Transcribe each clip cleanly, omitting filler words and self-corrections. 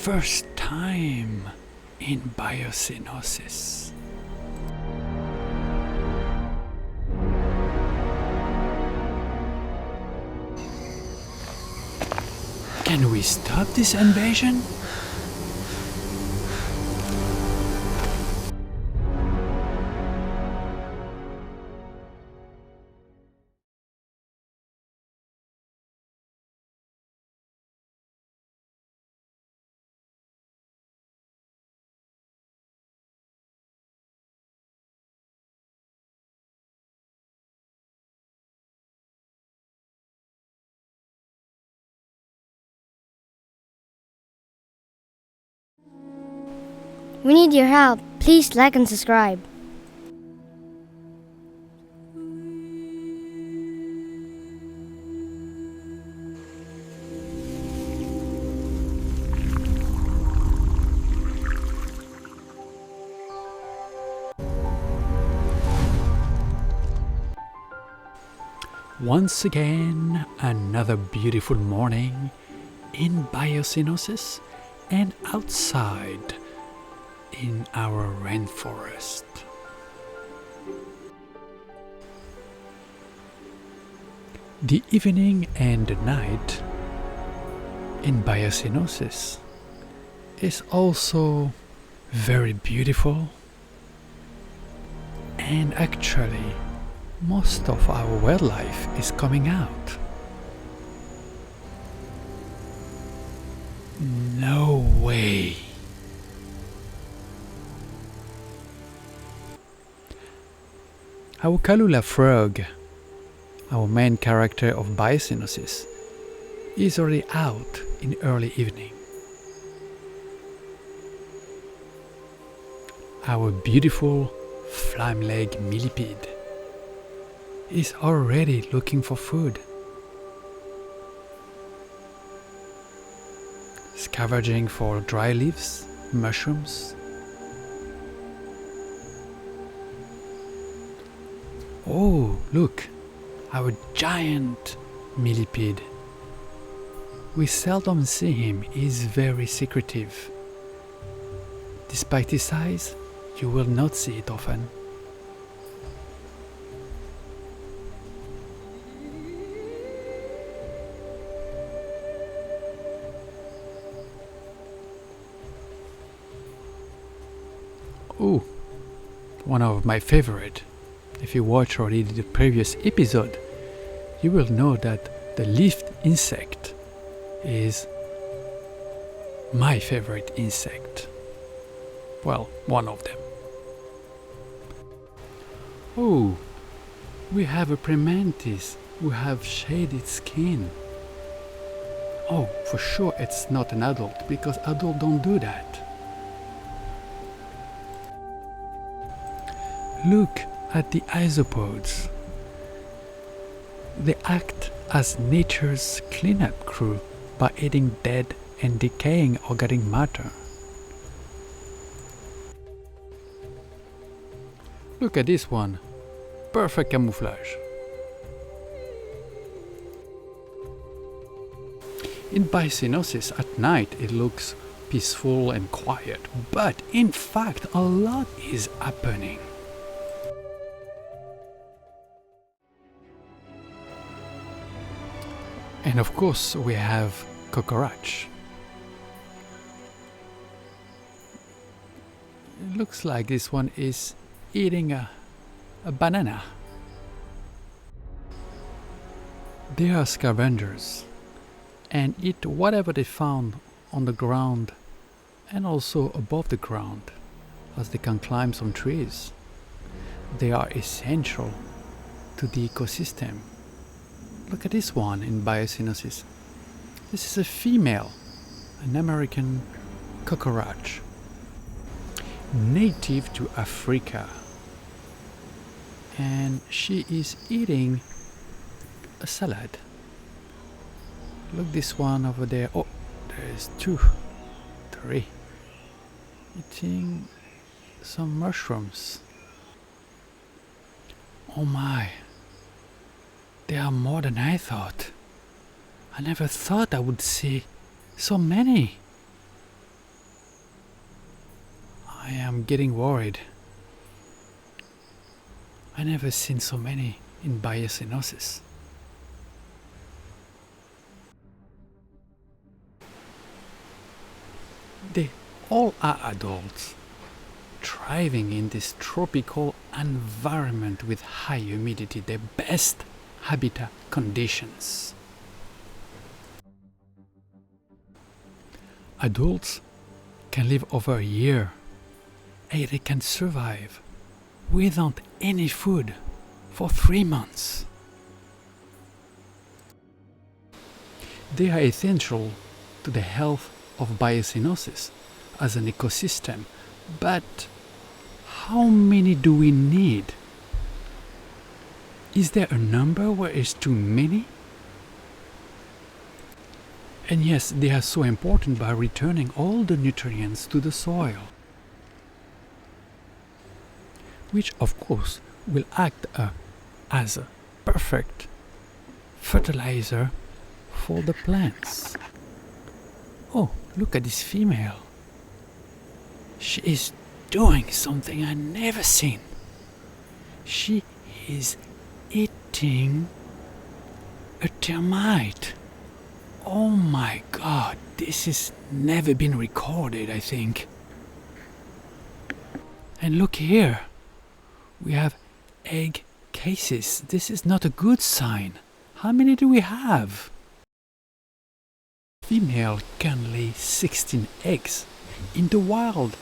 first time in Biocenosis. Can we stop this invasion? We need your help. Please like and subscribe. Once again, another beautiful morning in Biocenosis and outside in our rainforest. The evening and the night in Biocenosis is also very beautiful, and actually most of our wildlife is coming out. No way! Our Kalula frog, our main character of Biocenosis, is already out in early evening. Our beautiful flame-leg millipede is already looking for food, scavenging for dry leaves, mushrooms. Oh, look, our giant millipede. We seldom see him, he's very secretive. Despite his size, you will not see it often. Oh, one of my favorite. If you watch already the previous episode, you will know that the leaf insect is my favorite insect. Well, one of them. Oh, we have a premantis who have shaded skin. Oh, for sure it's not an adult, because adults don't do that. Look at the isopods. They act as nature's cleanup crew by eating dead and decaying organic matter. Look at this one. Perfect camouflage. In Biocenosis at night it looks peaceful and quiet, but in fact a lot is happening. And of course we have cockroach. It looks like this one is eating a banana. They are scavengers and eat whatever they found on the ground and also above the ground, as they can climb some trees. They are essential to the ecosystem. Look at this one in Biocenosis. This is a female, an American cockroach, native to Africa, and she is eating a salad. Look, this one over there. Oh, there's 2, 3, eating some mushrooms. Oh my, there are more than I thought. I never thought I would see so many. am getting worried. I never seen so many in Biocenosis. They all are adults, thriving in this tropical environment with high humidity, the best habitat conditions. Adults can live over a year, and they can survive without any food for 3 months. They are essential to the health of Biocenosis as an ecosystem, but how many do we need? Is there a number where it's too many? And yes, they are so important by returning all the nutrients to the soil, which of course will act as a perfect fertilizer for the plants. Oh, look at this female. She is doing something I never seen. She is eating a termite. Oh my god, this has never been recorded, I think. And look here, we have egg cases. This is not a good sign. How many do we have? Female can lay 16 eggs. In the wild,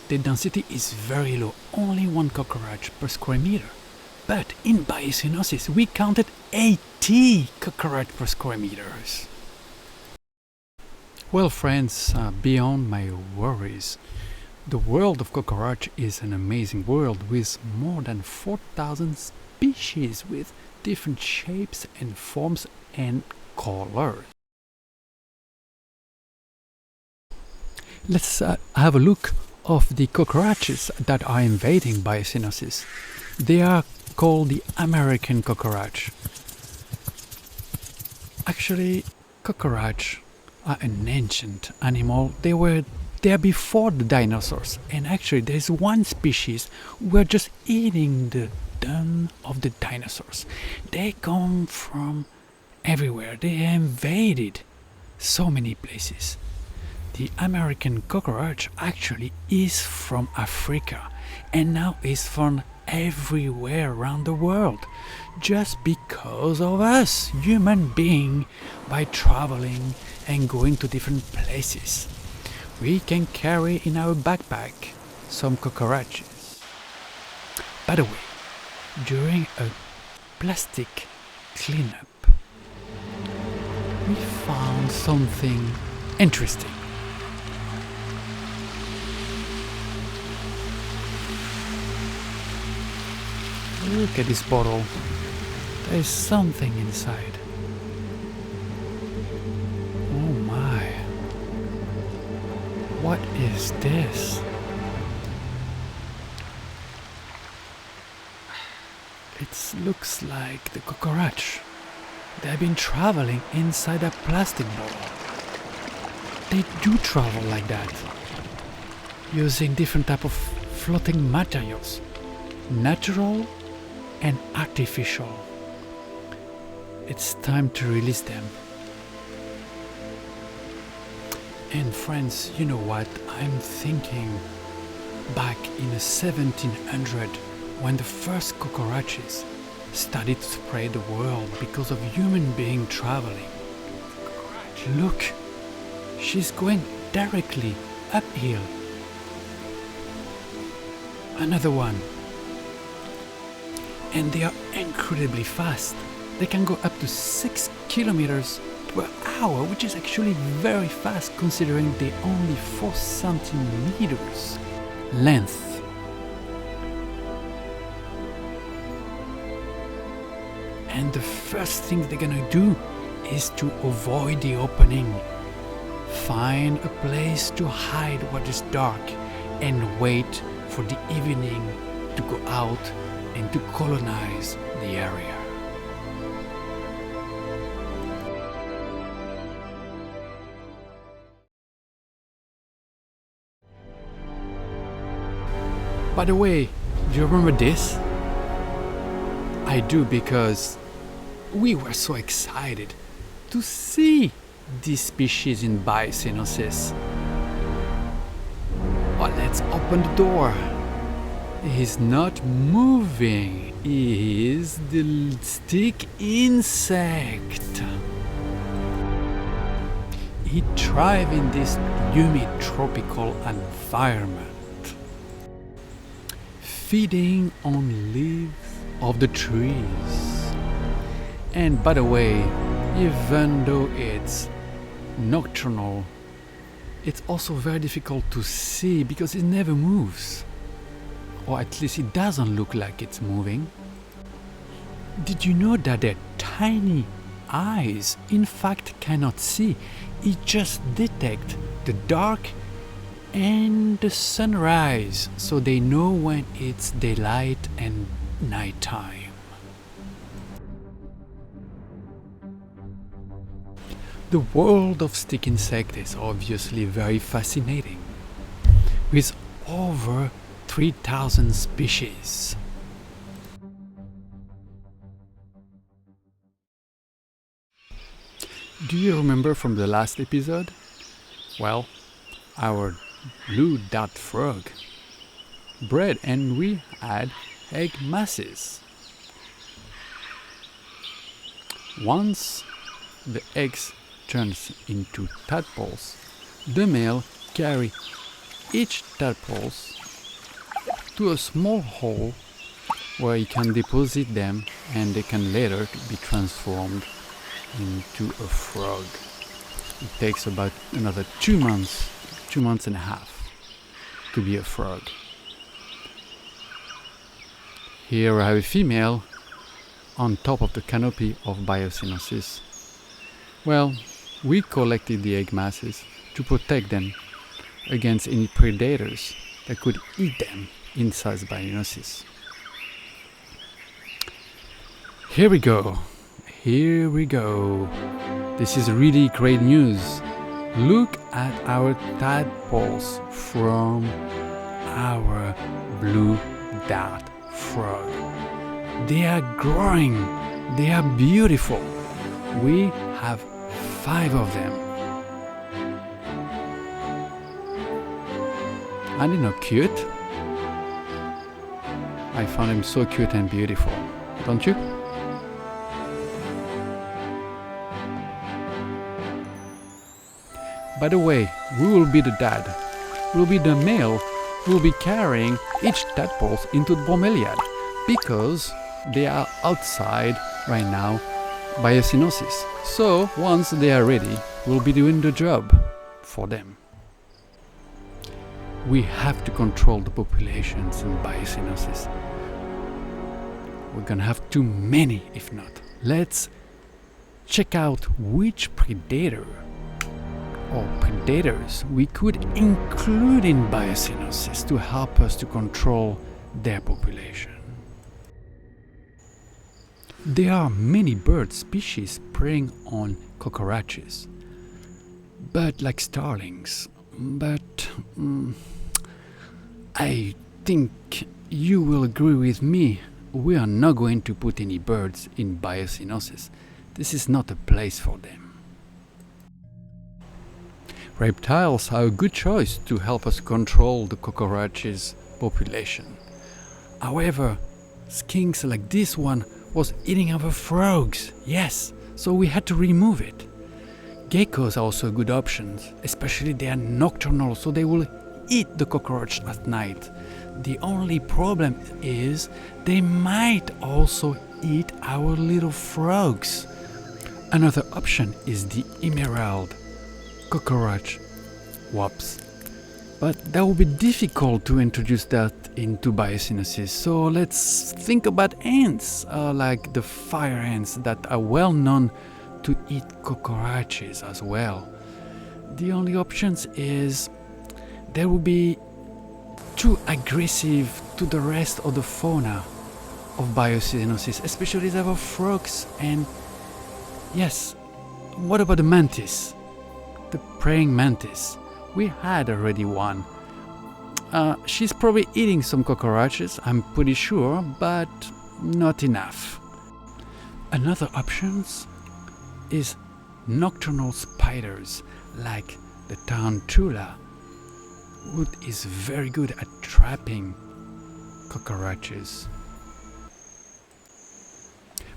the density is very low, only 1 cockroach per square meter. But in Biocenosis, we counted 80 cockroach per square meters. Well, friends, beyond my worries, the world of cockroach is an amazing world with more than 4,000 species with different shapes and forms and colors. Let's have a look of the cockroaches that are invading Biocenosis. They are called the American cockroach. Actually, cockroach are an ancient animal. They were there before the dinosaurs, and actually there's one species who are just eating the dung of the dinosaurs. They come from everywhere. They invaded so many places. The American cockroach actually is from Africa and now is found everywhere around the world, just because of us human beings. By traveling and going to different places, we can carry in our backpack some cockroaches. By the way, during a plastic cleanup, we found something interesting. Look at this bottle. There is something inside. Oh my. What is this? It looks like the cockroach. They've been traveling inside a plastic bottle. They do travel like that, using different type of floating materials, natural and artificial. It's time to release them. And friends, you know what? I'm thinking back in the 1700, when the first cockroaches started to spread the world because of human being traveling. Look, she's going directly uphill. Another one. And they are incredibly fast. They can go up to 6 kilometers per hour, which is actually very fast considering they're only 4 centimeters length. And the first thing they're gonna do is to avoid the opening, find a place to hide what is dark, and wait for the evening to go out and to colonize the area. By the way, do you remember this? I do, because we were so excited to see this species in Biocenosis. Well, let's open the door. He's not moving. He is the stick insect. He thrives in this humid tropical environment, feeding on leaves of the trees. And by the way, even though it's nocturnal, it's also very difficult to see because it never moves. Or at least it doesn't look like it's moving. Did you know that their tiny eyes in fact cannot see? It just detects the dark and the sunrise, so they know when it's daylight and nighttime. The world of stick insect is obviously very fascinating, with over 3,000 species. Do you remember from the last episode? Well, our blue dot frog bred, and we had egg masses. Once the eggs turns into tadpoles, the male carry each tadpoles to a small hole where he can deposit them, and they can later be transformed into a frog. It takes about another 2 months and a half to be a frog. Here I have a female on top of the canopy of Biocenosis. Well, we collected the egg masses to protect them against any predators that could eat them inside Biocenosis. Here we go. This is really great news. Look at our tadpoles from our blue dot frog. They are growing. They are beautiful. We have 5 of them. Aren't they not cute? I found them so cute and beautiful, don't you? By the way, we will be the dad. We'll be the male who will be carrying each tadpole into the bromeliad, because they are outside right now Biocenosis. So once they are ready, we'll be doing the job for them. We have to control the populations in Biocenosis. We're gonna have too many if not. Let's check out which predator or predators we could include in Biocenosis to help us to control their population. There are many bird species preying on cockroaches, but like starlings. But I think you will agree with me, we are not going to put any birds in Biocenosis. This is not a place for them. Reptiles are a good choice to help us control the cockroaches population. However, skinks like this one was eating our frogs. Yes, so we had to remove it. Geckos are also a good option, especially they are nocturnal, so they will eat the cockroach at night. The only problem is they might also eat our little frogs. Another option is the emerald cockroach wasps, but that will be difficult to introduce that into Biocenosis. So let's think about ants, like the fire ants that are well known to eat cockroaches as well. The only options is they will be too aggressive to the rest of the fauna of Biocenosis, especially the frogs. And yes, what about the mantis? The praying mantis. We had already one She's probably eating some cockroaches, I'm pretty sure, but not enough. Another option is nocturnal spiders, like the tarantula, who is very good at trapping cockroaches.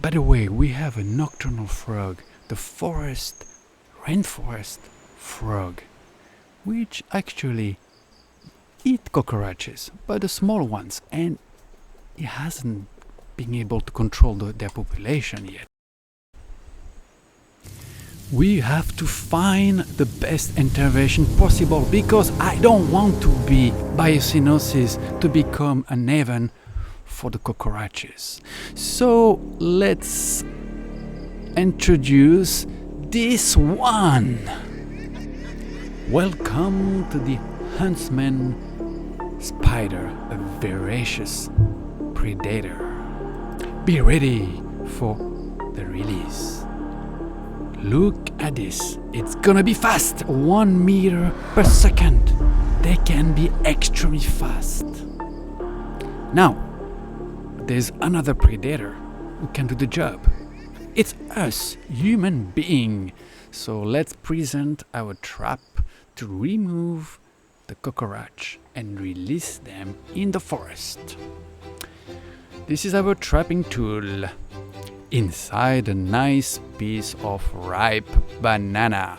By the way, we have a nocturnal frog, the rainforest frog, which actually eat cockroaches, but the small ones, and it hasn't been able to control their population yet. We have to find the best intervention possible, because I don't want to be Biocenosis to become an haven for the cockroaches. So let's introduce this one. Welcome to the huntsman spider, a voracious predator. Be ready for the release. Look at this, it's gonna be fast, 1 meter per second. They can be extremely fast. Now, there's another predator who can do the job. It's us, human being. So let's present our trap to remove the cockroach and release them in the forest. This is our trapping tool. Inside a nice piece of ripe banana.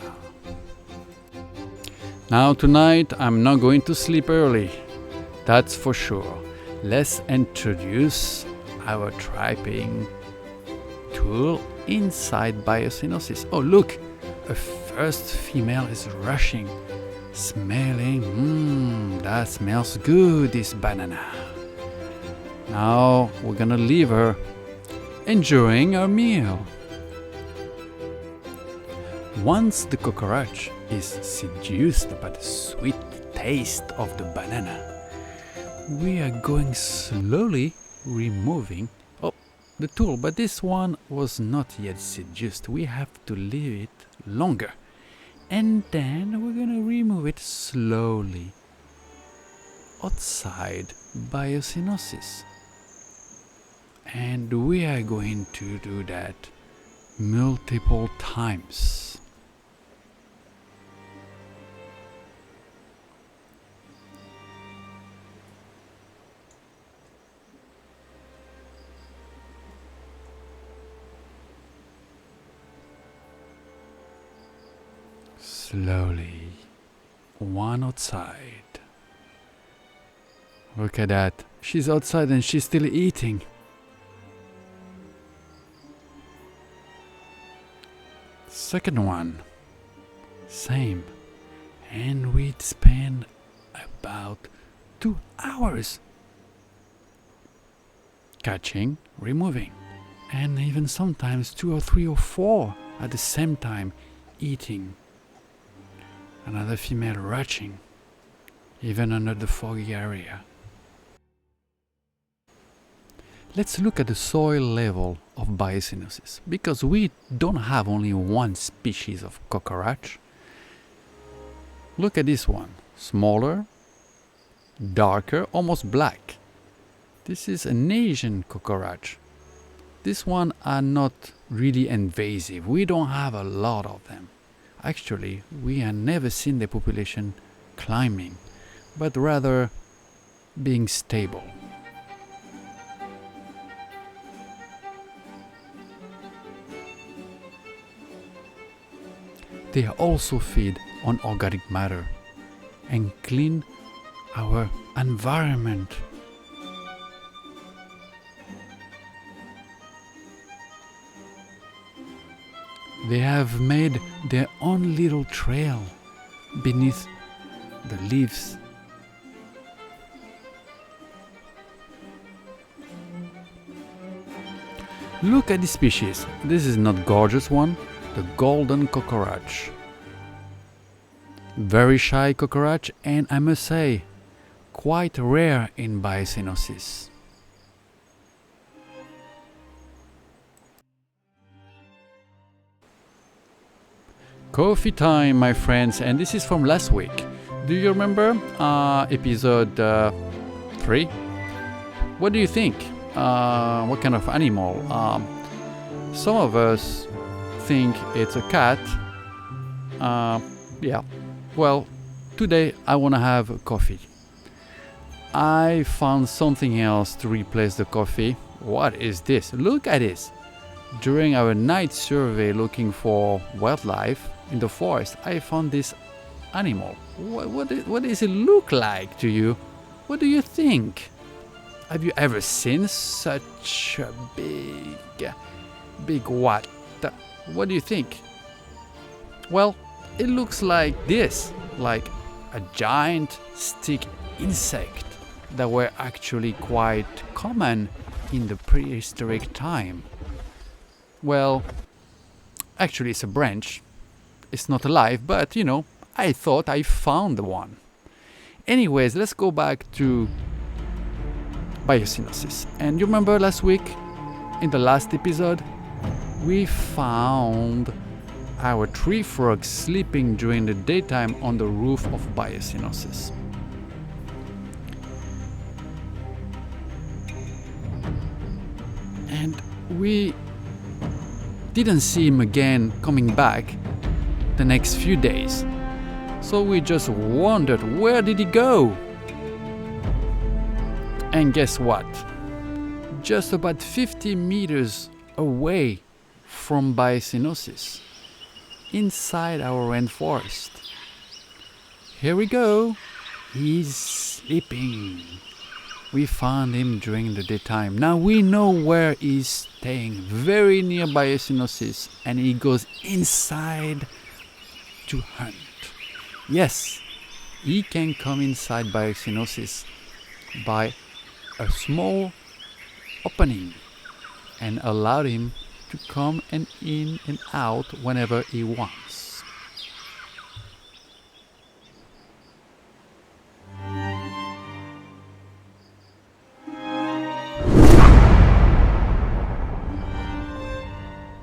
Now tonight I'm not going to sleep early, that's for sure. Let's introduce our trapping tool inside Biocenosis. Oh look, a first female is rushing, smelling, that smells good, this banana. Now we're gonna leave her enjoying our meal. Once the cockroach is seduced by the sweet taste of the banana, we are going slowly removing the tool, but this one was not yet seduced. We have to leave it longer, and then we're gonna remove it slowly outside Biocenosis. And we are going to do that multiple times. Slowly, one outside. Look at that, she's outside and she's still eating. Second one, same, and we'd spend about 2 hours catching, removing, and even sometimes 2 or 3 or 4 at the same time eating. Another female rushing, even under the foggy area. Let's look at the soil level of Biocenosis, because we don't have only one species of cockroach. Look at this one, smaller, darker, almost black. This is an Asian cockroach. This one are not really invasive. We don't have a lot of them. Actually, we have never seen the population climbing, but rather being stable. They also feed on organic matter and clean our environment. They have made their own little trail beneath the leaves. Look at this species. This is not gorgeous one, the golden cockroach. Very shy cockroach, and I must say, quite rare in Biocenosis. Coffee time, my friends, and this is from last week. Do you remember episode 3? What do you think? What kind of animal? Some of us think it's a cat. Yeah. Well, today I want to have a coffee. I found something else to replace the coffee. What is this? Look at this. During our night survey looking for wildlife in the forest, I found this animal. What does it look like to you? What do you think? Have you ever seen such a big what? What do you think? Well, it looks like this, like a giant stick insect that were actually quite common in the prehistoric time. Well, actually it's a branch. It's not alive, but I thought I found one. Anyways, let's go back to Biocenosis. And you remember last week, in the last episode, we found our tree frogs sleeping during the daytime on the roof of Biocenosis. And we didn't see him again coming back the next few days. So we just wondered, where did he go? And guess what? Just about 50 meters away from Biocenosis, inside our rainforest. Here we go. He's sleeping. We found him during the daytime. Now we know where he's staying, very near Biocenosis, and he goes inside to hunt. Yes, he can come inside Biocenosis by a small opening and allow him to come and in and out whenever he wants.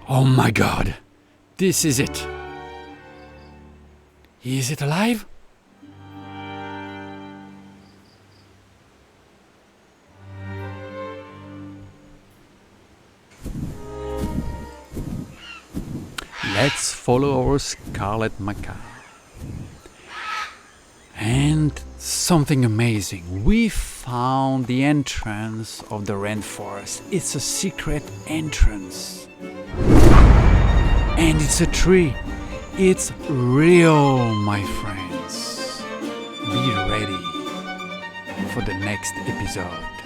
Oh my God, this is it. Is it alive? Let's follow our scarlet macaw. And something amazing. We found the entrance of the rainforest. It's a secret entrance. And it's a tree. It's real, my friends. Be ready for the next episode.